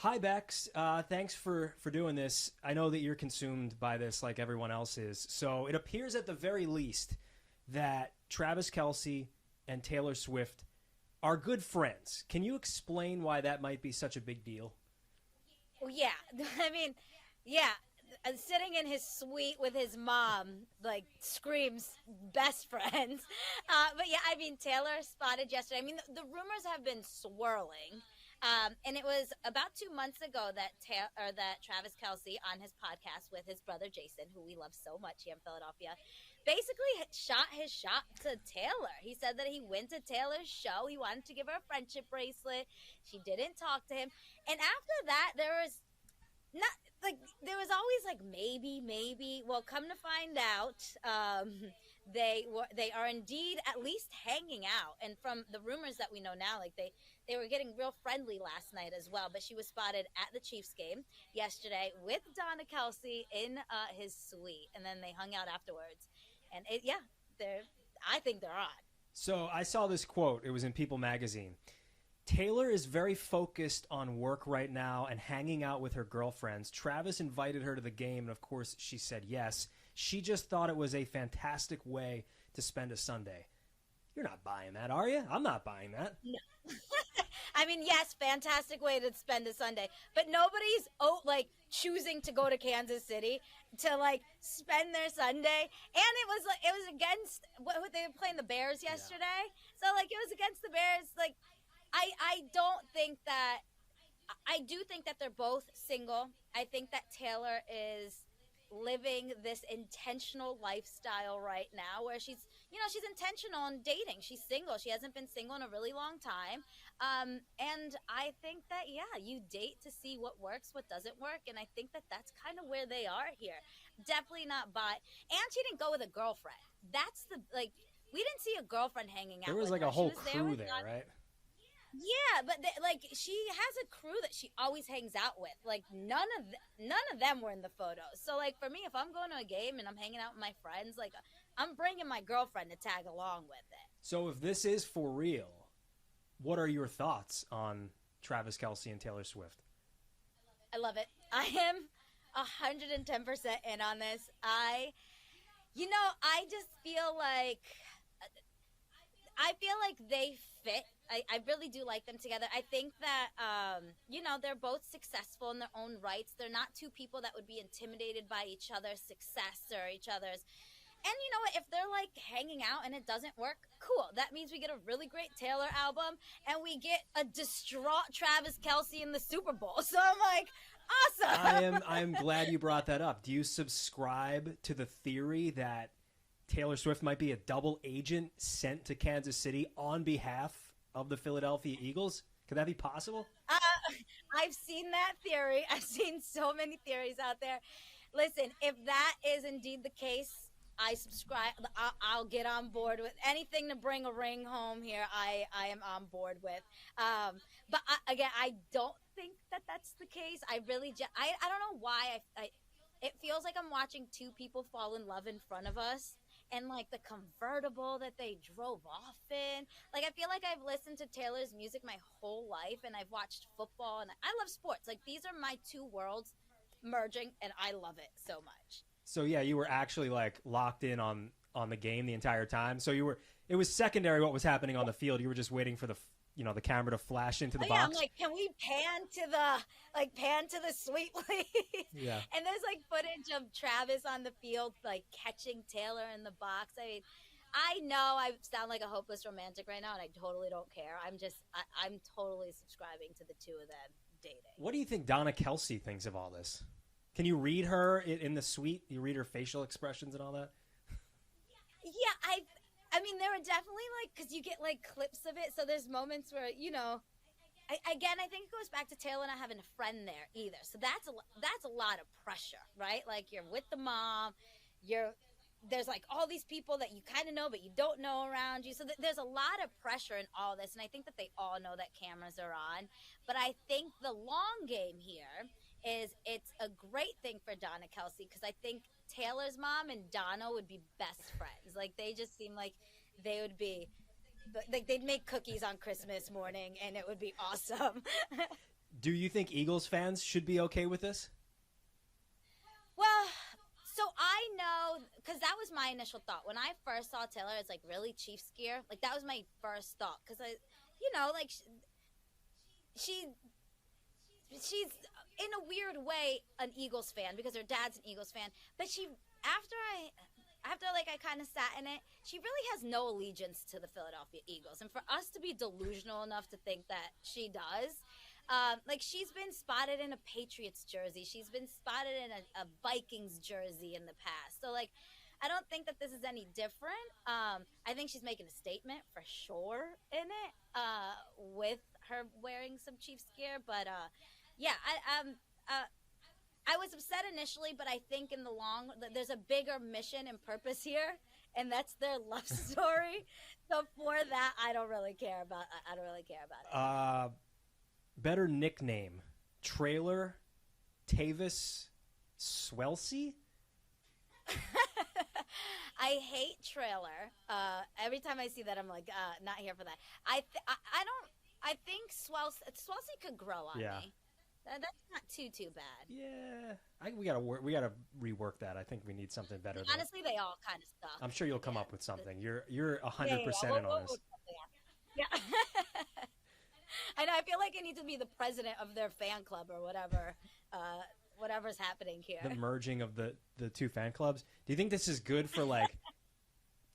Hi, Bex. Thanks for doing this. I know that you're consumed by this like everyone else is. So it appears at the very least that Travis Kelce and Taylor Swift are good friends. Can you explain why that might be such a big deal? Well, yeah, I mean, yeah, sitting in his suite with his mom, like screams best friends. But yeah, I mean, Taylor spotted yesterday. I mean, the rumors have been swirling. And it was about 2 months ago that that Travis Kelce on his podcast with his brother Jason, who we love so much here in Philadelphia, basically shot his shot to Taylor. He said that he went to Taylor's show. He wanted to give her a friendship bracelet. She didn't talk to him, and after that, there was not like there was always like maybe. Well, come to find out, they are indeed at least hanging out. And from the rumors that we know now, like they were getting real friendly last night as well. But she was spotted at the Chiefs game yesterday with Donna Kelsey in his suite, and then they hung out afterwards. And yeah, they're I think they're on. So I saw this quote. It was in People magazine. Taylor is very focused on work right now and hanging out with her girlfriends. Travis invited her to the game, and of course, she said yes. She just thought it was a fantastic way to spend a Sunday. You're not buying that, are you? I'm not buying that. No. I mean, yes, fantastic way to spend a Sunday, but nobody's like choosing to go to Kansas City to like spend their Sunday. And it was against what they were playing the Bears Yeah. yesterday, so like it was against the Bears. Like I don't think that I do think that they're both single. I think that Taylor is living this intentional lifestyle right now where she's intentional in dating. She's single. She hasn't been single in a really long time. And I think that, yeah, you date to see what works, what doesn't work. And I think that that's kind of where they are here. Definitely not but. And she didn't go with a girlfriend. That's we didn't see a girlfend hanging There out was with like her. a She whole was there crew with there, right? yeah, but like she has a crew that she always hangs out with. Like none of them were in the photos. So like for me, if I'm going to a game and I'm hanging out with my friends, like I'm bringing my girlfriend to tag along with it. So if this is for real, what are your thoughts on Travis Kelce and Taylor Swift? I love it. I am 110% in on this. I just feel like they fit. I really do like them together. I think that, they're both successful in their own rights. They're not two people that would be intimidated by each other's success or each other's. And you know what? If they're like hanging out and it doesn't work, cool. That means we get a really great Taylor album and we get a distraught Travis Kelsey in the Super Bowl. So I'm like, awesome. I am glad you brought that up. Do you subscribe to the theory that Taylor Swift might be a double agent sent to Kansas City on behalf of the Philadelphia Eagles? Could that be possible? Uh, I've seen that theory. I've seen so many theories out there. Listen, if that is indeed the case, I subscribe. I'll get on board with anything to bring a ring home here. I am on board with. But again, I don't think that that's the case. I don't know why. It feels like I'm watching two people fall in love in front of us. And like the convertible that they drove off in. Like I feel like I've listened to Taylor's music my whole life and I've watched football and I love sports. Like these are my two worlds merging and I love it so much. So yeah, you were actually like locked in on the game the entire time. So you were. It was secondary what was happening on the field. You were just waiting for the camera to flash into the Oh yeah, I'm box. like, can we pan to the suite, please? Yeah. And there's like footage of Travis on the field, like catching Taylor in the box. I mean, I know I sound like a hopeless romantic right now, and I totally don't care. I'm totally subscribing to the two of them dating. What do you think Donna Kelsey thinks of all this? Can you read her in the suite? You read her facial expressions and all that? Yeah, I mean, there are definitely like because you get like clips of it. So there's moments where I think it goes back to Taylor not having a friend there either. So that's a lot of pressure, right? Like you're with the mom, there's like all these people that you kind of know but you don't know around you. So there's a lot of pressure in all this, and I think that they all know that cameras are on. But I think the long game here is it's a great thing for Donna Kelsey because I think Taylor's mom and Donna would be best friends. Like they just seem like they would be like they'd make cookies on Christmas morning and it would be awesome. Do you think Eagles fans should be okay with this? Well, so I know, because that was my initial thought. When I first saw Taylor, it's like, really, Chiefs gear? Like, that was my first thought. Because, like, she's in a weird way an Eagles fan because her dad's an Eagles fan. But after I kind of sat in it, she really has no allegiance to the Philadelphia Eagles. And for us to be delusional enough to think that she does, like, she's been spotted in a Patriots jersey. She's been spotted in a Vikings jersey in the past. So, like, I don't think that this is any different. I think she's making a statement for sure in it, with her wearing some Chiefs gear. But, yeah, I was upset initially, but I think in the there's a bigger mission and purpose here, and that's their love story. So for that, I don't really care about it. Better nickname: Trailer Tavis Swelsey. I hate Trailer. Every time I see that, I'm like, not here for that. I think Swelsey could grow on me. That's not too bad. Yeah, we gotta rework that. I think we need something better. Honestly, they all kind of suck. I'm sure you'll come up with something. You're 100% in on this. Yeah. I know. I feel like I need to be the president of their fan club or whatever. Whatever's happening here. The merging of the two fan clubs. Do you think this is good for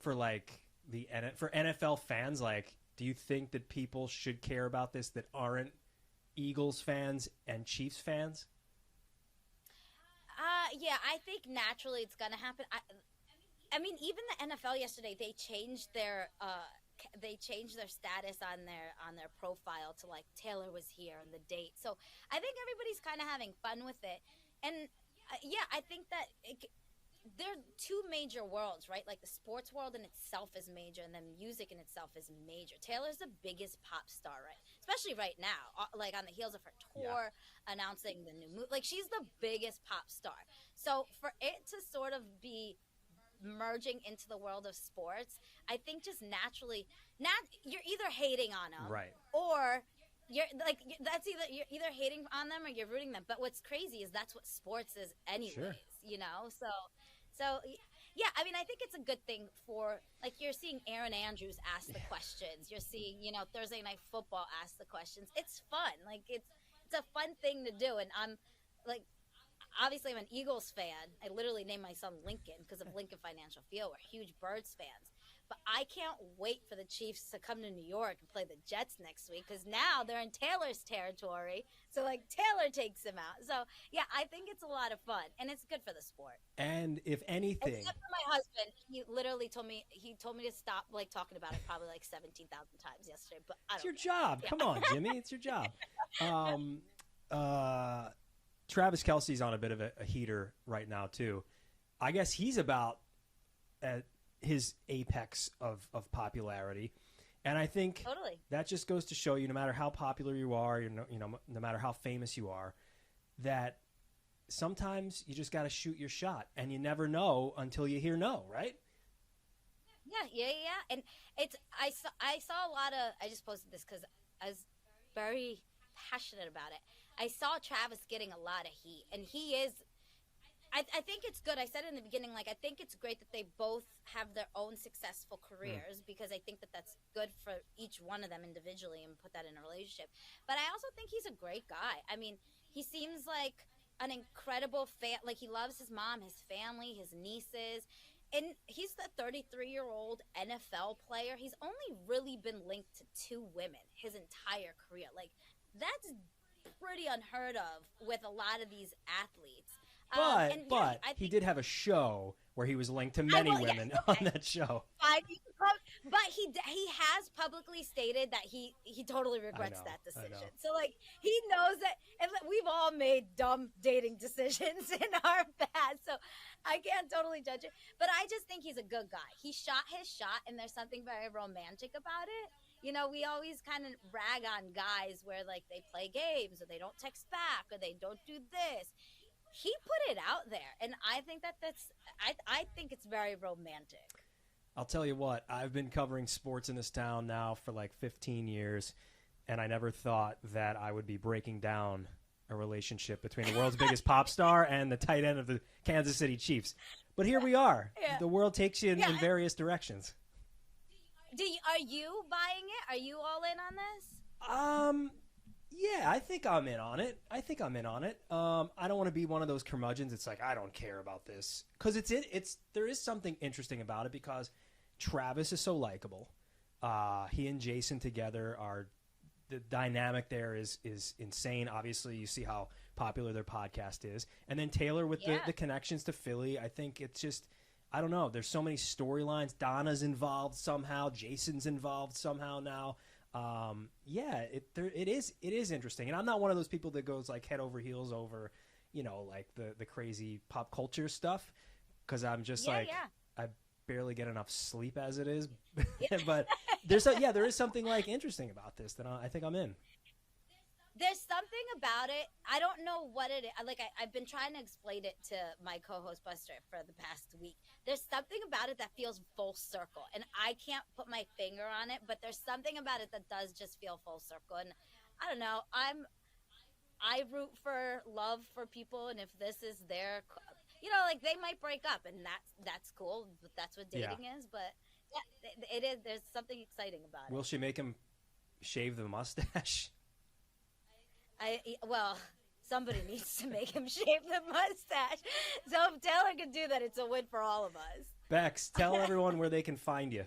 for NFL fans? Like, do you think that people should care about this that aren't Eagles fans and Chiefs fans? Yeah, I think naturally it's gonna happen. I mean, even the NFL yesterday, they changed their status on their profile to, like, Taylor was here and the date. So I think everybody's kind of having fun with it, and yeah, I think that they're two major worlds, right? Like, the sports world in itself is major, and then music in itself is major. Taylor's the biggest pop star, right? Especially right now, like on the heels of her tour, announcing the new movie. Like, she's the biggest pop star. So for it to sort of be merging into the world of sports, I think just naturally, you're either hating on them, right, or you're either hating on them or you're rooting them. But what's crazy is that's what sports is anyways, sure. So yeah, I mean, I think it's a good thing for, like, you're seeing Aaron Andrews ask the questions. You're seeing, Thursday Night Football ask the questions. It's fun. Like, it's a fun thing to do. And I'm, like, obviously I'm an Eagles fan. I literally named my son Lincoln because of Lincoln Financial Field. We're huge Birds fans. But I can't wait for the Chiefs to come to New York and play the Jets next week, because now they're in Taylor's territory. So, like, Taylor takes them out. So, yeah, I think it's a lot of fun, and it's good for the sport. And if anything, except for my husband, he literally told me to stop, like, talking about it probably like 17,000 times yesterday. But I don't. It's your job. Yeah. Come on, Jimmy. It's your job. Travis Kelce's on a bit of a heater right now too. I guess he's about at his apex of popularity, and I think that just goes to show you, no matter how popular you are, no matter how famous you are, that sometimes you just got to shoot your shot, and you never know until you hear no, right? Yeah. And I saw a lot of. I just posted this because I was very passionate about it. I saw Travis getting a lot of heat, and he is. I think it's good. I said in the beginning, like, I think it's great that they both have their own successful careers, because I think that that's good for each one of them individually and put that in a relationship. But I also think he's a great guy. I mean, he seems like an incredible fan. Like, he loves his mom, his family, his nieces. And he's the 33-year-old NFL player. He's only really been linked to 2 women his entire career. Like, that's pretty unheard of with a lot of these athletes. But he did have a show where he was linked to many women on that show. But he has publicly stated that he totally regrets that decision. So, like, he knows that, and we've all made dumb dating decisions in our past. So I can't totally judge it. But I just think he's a good guy. He shot his shot, and there's something very romantic about it. We always kind of rag on guys where, like, they play games or they don't text back or they don't do this. He put it out there, and I think I think it's very romantic. I'll tell you what, I've been covering sports in this town now for like 15 years, and I never thought that I would be breaking down a relationship between the world's biggest pop star and the tight end of the Kansas City Chiefs. But here we are. Yeah. The world takes you in various directions. Are you buying it? Are you all in on this? Yeah, I think I'm in on it. I don't want to be one of those curmudgeons. It's like, I don't care about this. Because there is something interesting about it because Travis is so likable. He and Jason together the dynamic there is insane. Obviously, you see how popular their podcast is. And then Taylor with the connections to Philly. I think it's just, I don't know. There's so many storylines. Donna's involved somehow. Jason's involved somehow now. It is interesting. And I'm not one of those people that goes like head over heels over, like the crazy pop culture stuff. Cause I'm just I barely get enough sleep as it is. But there is something like interesting about this that I think I'm in. There's something about it. I don't know what it is. I've been trying to explain it to my co-host Buster for the past week. There's something about it that feels full circle, and I can't put my finger on it, but there's something about it that does just feel full circle. And I don't know. I root for love for people, and if this is their, they might break up, and that's cool. That's what dating is. But it is. There's something exciting about it. Will she make him shave the mustache? Somebody needs to make him shave the mustache. So if Taylor can do that, it's a win for all of us. Bex, tell everyone where they can find you.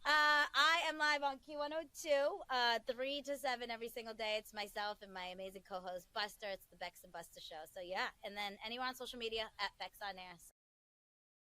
I am live on Q102, 3 to 7 every single day. It's myself and my amazing co-host Buster. It's the Bex and Buster show. So yeah, and then anywhere on social media at Bex on Air.